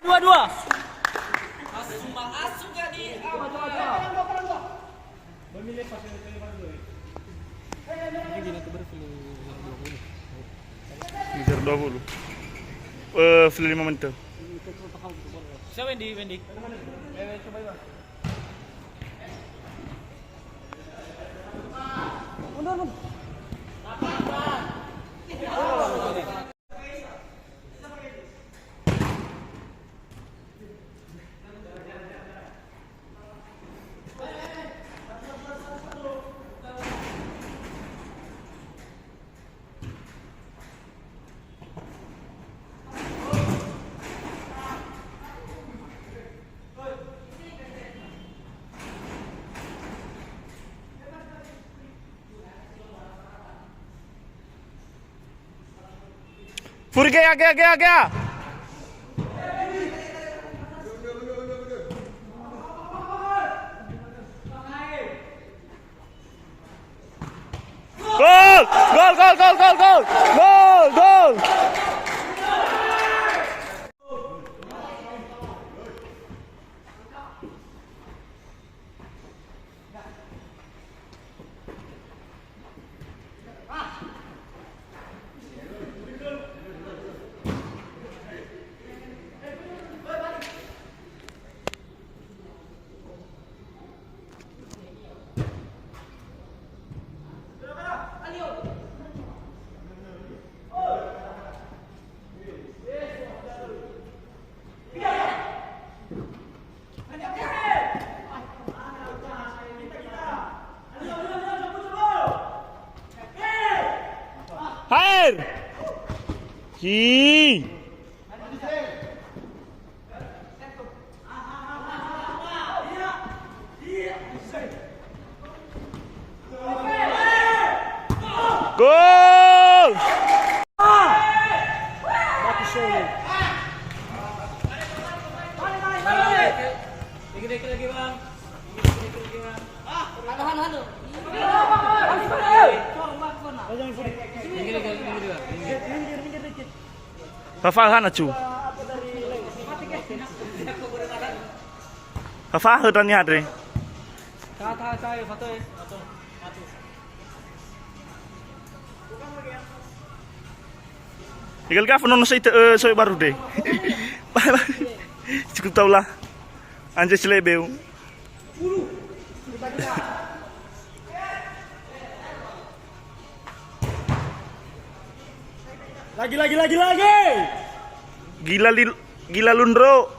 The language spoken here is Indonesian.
Dua-dua. Masuk gak di Meter 20. Fili 5 menit. Siapa Wendy? Mundur. Puri gaya. Gol. Hair. Gol. Dikit lagi, Bang. Fafahan acu. Fafahan tani hadre. Satu. Igal ka fono sa ito soy baru deh. Cukup tahu lah. Anjay selebeu. Lagi. Gila Lundro.